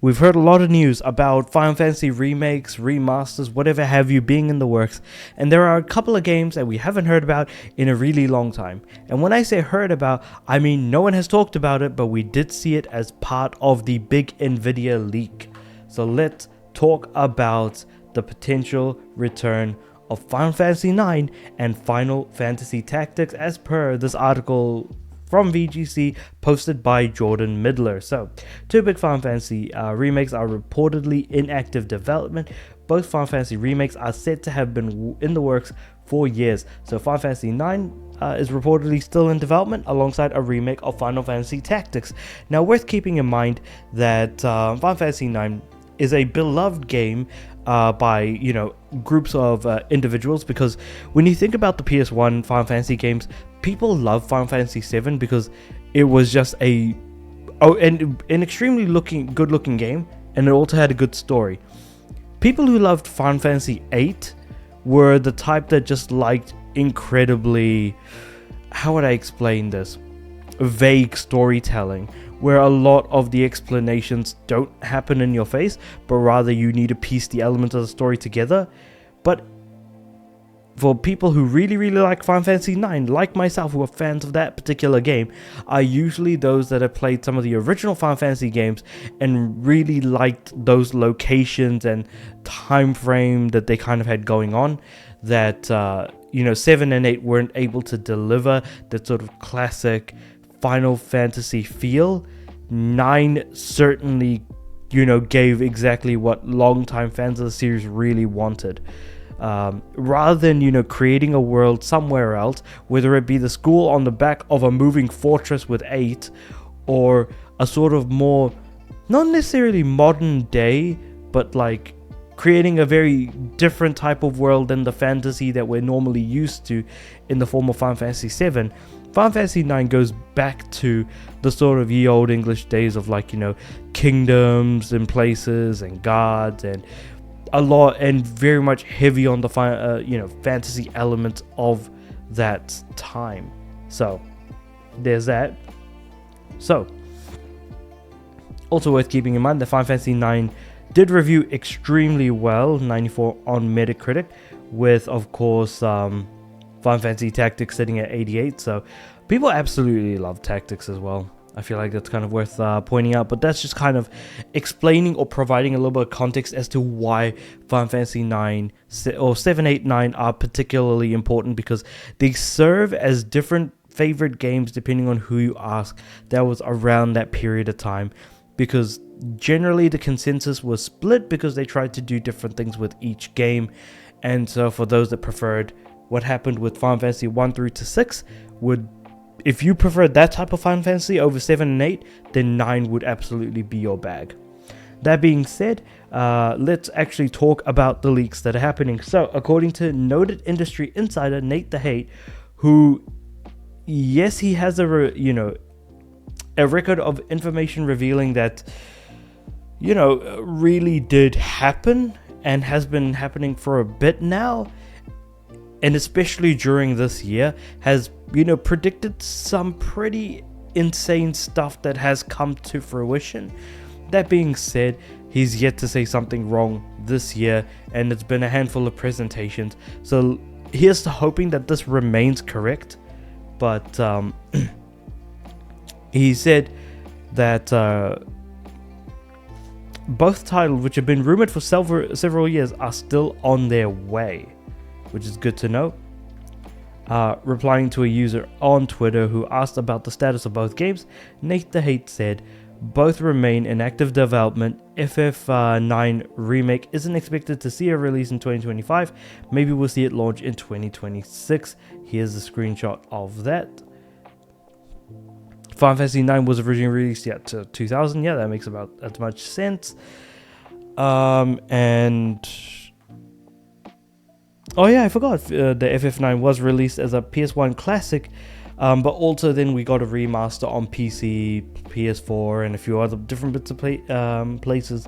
We've heard a lot of news about Final Fantasy remakes, remasters, whatever have you being in the works, and there are a couple of games that we haven't heard about in a really long time. And when I say heard about, I mean no one has talked about it, but we did see it as part of the big Nvidia leak. So let's talk about the potential return of Final Fantasy 9 and Final Fantasy Tactics as per this article from VGC posted by Jordan Midler. So, two big Final Fantasy remakes are reportedly in active development. Both Final Fantasy remakes are said to have been in the works for years. So Final Fantasy 9 is reportedly still in development alongside a remake of Final Fantasy Tactics. Now, worth keeping in mind that Final Fantasy 9 is a beloved game by groups of individuals, because when you think about the PS1 Final Fantasy games, people love Final Fantasy 7 because it was just an extremely good looking game, and it also had a good story. People who loved Final Fantasy 8 were the type that just liked incredibly, how would I explain this, vague storytelling, where a lot of the explanations don't happen in your face, but rather you need to piece the elements of the story together. But for people who really like Final Fantasy 9, like myself, who are fans of that particular game, are usually those that have played some of the original Final Fantasy games and really liked those locations and time frame that they kind of had going on, that 7 and 8 weren't able to deliver that sort of classic Final Fantasy feel. 9 certainly, gave exactly what longtime fans of the series really wanted. Rather than, creating a world somewhere else, whether it be the school on the back of a moving fortress with 8, or a sort of more, not necessarily modern day, but like creating a very different type of world than the fantasy that we're normally used to in the form of Final Fantasy 7. Final Fantasy 9 goes back to the sort of ye old English days of kingdoms and places and gods, and a lot, and very much heavy on the fantasy elements of that time. So there's that. So also worth keeping in mind that Final Fantasy 9 did review extremely well, 94 on Metacritic, with of course Final Fantasy Tactics sitting at 88. So people absolutely love Tactics as well. I feel like that's kind of worth pointing out, but that's just kind of explaining or providing a little bit of context as to why Final Fantasy 9 or 7, 8, 9 are particularly important, because they serve as different favorite games depending on who you ask that was around that period of time, because generally the consensus was split because they tried to do different things with each game. And so for those that preferred what happened with Final Fantasy 1 through to 6, if you prefer that type of Final Fantasy over 7 and 8, then 9 would absolutely be your bag. That being said, let's actually talk about the leaks that are happening. So, according to noted industry insider NateTheHate, who, yes, he has a record of information revealing that, really did happen and has been happening for a bit now, and especially during this year, has predicted some pretty insane stuff that has come to fruition. That being said, he's yet to say something wrong this year, and it's been a handful of presentations. So here's to hoping that this remains correct. But he said that both titles, which have been rumored for several years, are still on their way, which is good to know. Replying to a user on Twitter who asked about the status of both games, NateTheHate said, both remain in active development. FF9 remake isn't expected to see a release in 2025. Maybe we'll see it launch in 2026. Here's a screenshot of that. Final Fantasy 9 was originally released to 2000. Yeah, that makes about as much sense. And oh yeah, I forgot the FF9 was released as a PS1 classic, but also then we got a remaster on PC, PS4, and a few other different bits of places.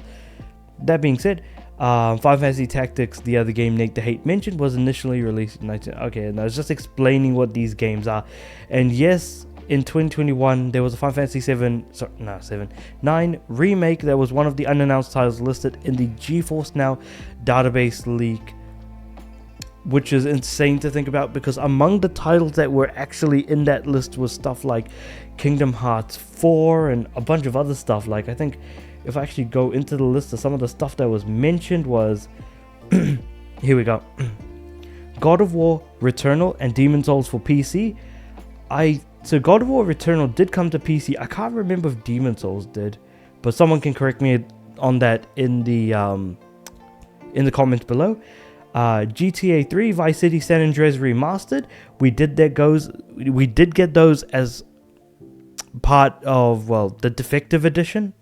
That being said, Final Fantasy Tactics, the other game NateTheHate mentioned, was initially released in 19... Okay, and I was just explaining what these games are. And yes, in 2021, there was a Final Fantasy 9 remake that was one of the unannounced titles listed in the GeForce Now database leak, which is insane to think about, because among the titles that were actually in that list was stuff like Kingdom Hearts 4 and a bunch of other stuff. Like, I think if I actually go into the list of some of the stuff that was mentioned was here we go. God of War, Returnal, and Demon's Souls for PC. So God of War Returnal did come to PC. I can't remember if Demon's Souls did, but someone can correct me on that in the comments below. GTA 3, Vice City, San Andreas Remastered. We did get those as part of, well, the defective edition.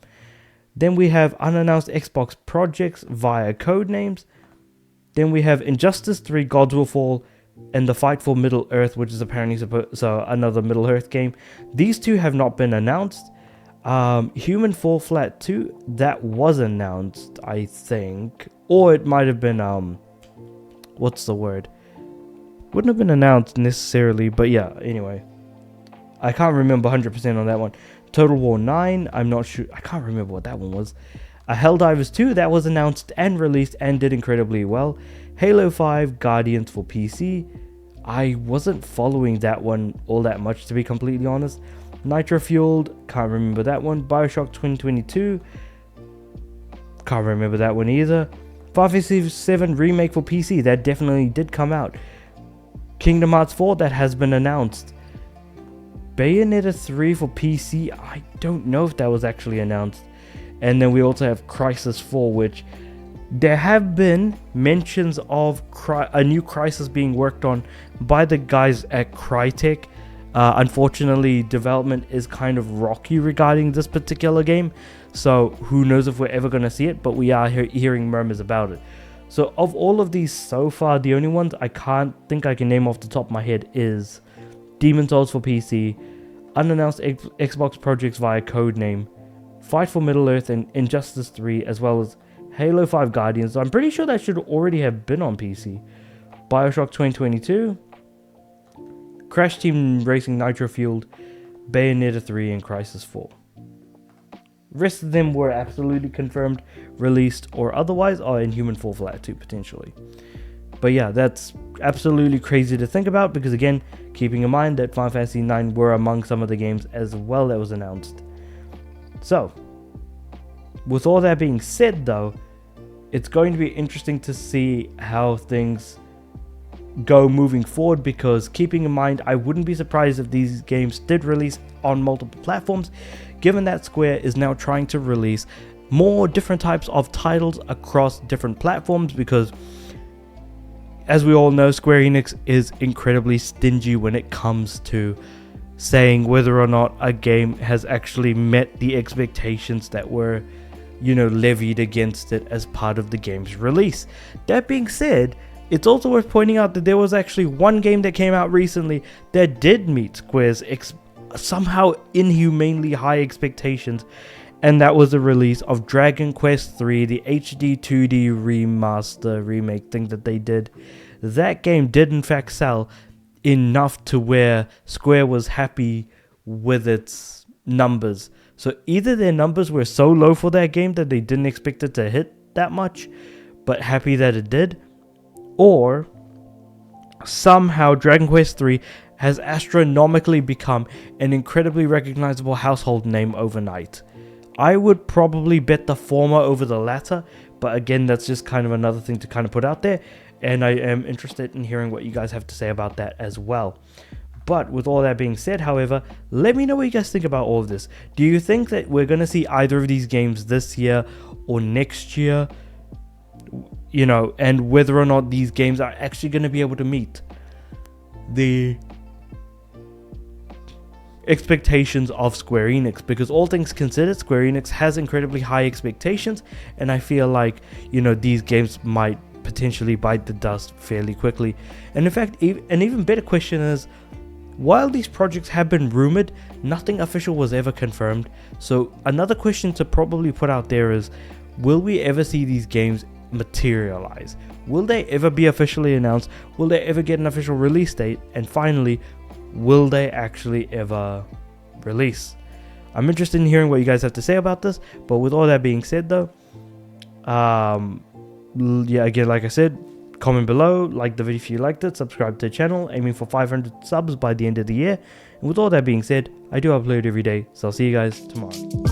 Then we have unannounced Xbox projects via code names. Then we have Injustice 3, Gods Will Fall, and The Fight for Middle Earth, which is apparently another Middle Earth game. These two have not been announced. Human Fall Flat 2, that was announced, I think. Or it might have been, what's the word? Wouldn't have been announced necessarily, but yeah, anyway. I can't remember 100% on that one. Total War 9, I'm not sure. I can't remember what that one was. Helldivers 2, that was announced and released and did incredibly well. Halo 5, Guardians for PC. I wasn't following that one all that much, to be completely honest. Nitro Fueled, can't remember that one. Bioshock 2022, can't remember that one either. Final Fantasy 7 Remake for PC, that definitely did come out. Kingdom Hearts 4, that has been announced. Bayonetta 3 for PC, I don't know if that was actually announced. And then we also have Crysis 4, which there have been mentions of a new Crysis being worked on by the guys at Crytek. Unfortunately, development is kind of rocky regarding this particular game, so who knows if we're ever going to see it, but we are hearing murmurs about it. So of all of these so far, the only ones I can't think I can name off the top of my head is Demon's Souls for PC, unannounced Xbox projects via codename, Fight for Middle Earth, and Injustice 3, as well as Halo 5 Guardians. I'm pretty sure that should already have been on PC. Bioshock 2022, Crash Team Racing Nitro Fueled, Bayonetta 3, and Crysis 4. Rest of them were absolutely confirmed, released, or otherwise, or in Human Fall Flat 2 potentially. But yeah, that's absolutely crazy to think about, because again, keeping in mind that Final Fantasy 9 were among some of the games as well that was announced. So, with all that being said though, it's going to be interesting to see how things go moving forward, because keeping in mind, I wouldn't be surprised if these games did release on multiple platforms, given that Square is now trying to release more different types of titles across different platforms, because as we all know, Square Enix is incredibly stingy when it comes to saying whether or not a game has actually met the expectations that were, levied against it as part of the game's release. That being said, it's also worth pointing out that there was actually one game that came out recently that did meet Square's somehow inhumanely high expectations, and that was the release of Dragon Quest III, the HD 2D remake thing that they did. That game did in fact sell enough to where Square was happy with its numbers. So either their numbers were so low for that game that they didn't expect it to hit that much, but happy that it did, or somehow Dragon Quest III has astronomically become an incredibly recognizable household name overnight. I would probably bet the former over the latter, but again, that's just kind of another thing to kind of put out there, and I am interested in hearing what you guys have to say about that as well. But with all that being said, however, let me know what you guys think about all of this. Do you think that we're going to see either of these games this year or next year? And whether or not these games are actually going to be able to meet the expectations of Square Enix, because all things considered, Square Enix has incredibly high expectations, and I feel like these games might potentially bite the dust fairly quickly. And in fact, an even better question is, while these projects have been rumored, nothing official was ever confirmed. So another question to probably put out there is, will we ever see these games materialize? Will they ever be officially announced? Will they ever get an official release date? And finally, will they actually ever release? I'm interested in hearing what you guys have to say about this. But with all that being said though, yeah, again, like I said, comment below, like the video if you liked it, subscribe to the channel, aiming for 500 subs by the end of the year. And with all that being said, I do upload every day, so I'll see you guys tomorrow.